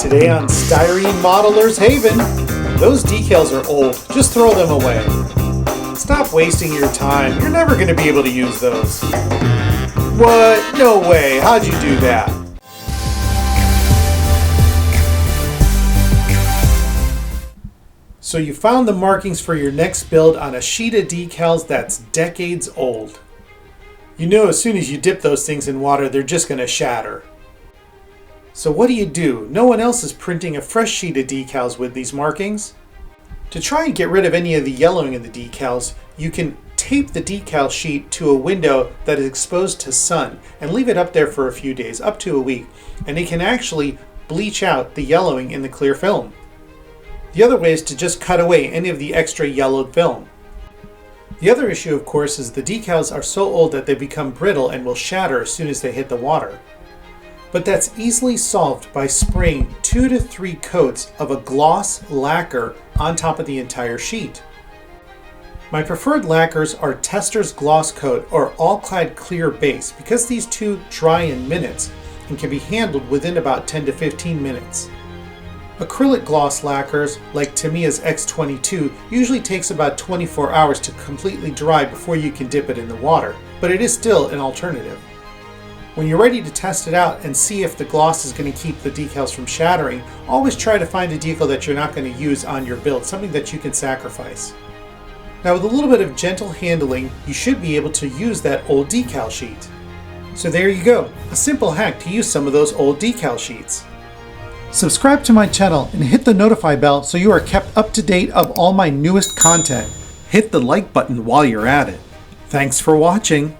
Today on Styrene Modeler's Haven, those decals are old, just throw them away. Stop wasting your time, you're never going to be able to use those. What? No way, how'd you do that? So you found the markings for your next build on a sheet of decals that's decades old. You know as soon as you dip those things in water, they're just going to shatter. So what do? No one else is printing a fresh sheet of decals with these markings. To try and get rid of any of the yellowing in the decals, you can tape the decal sheet to a window that is exposed to sun and leave it up there for a few days, up to a week, and it can actually bleach out the yellowing in the clear film. The other way is to just cut away any of the extra yellowed film. The other issue, of course, is the decals are so old that they become brittle and will shatter as soon as they hit the water. But that's easily solved by spraying 2 to 3 coats of a gloss lacquer on top of the entire sheet. My preferred lacquers are Tester's Gloss Coat or All-Clad Clear Base because these two dry in minutes and can be handled within about 10 to 15 minutes. Acrylic gloss lacquers, like Tamiya's X22, usually takes about 24 hours to completely dry before you can dip it in the water, but it is still an alternative. When you're ready to test it out and see if the gloss is going to keep the decals from shattering, always try to find a decal that you're not going to use on your build, something that you can sacrifice. Now with a little bit of gentle handling, you should be able to use that old decal sheet. So there you go, a simple hack to use some of those old decal sheets. Subscribe to my channel and hit the notify bell so you are kept up to date of all my newest content. Hit the like button while you're at it. Thanks for watching.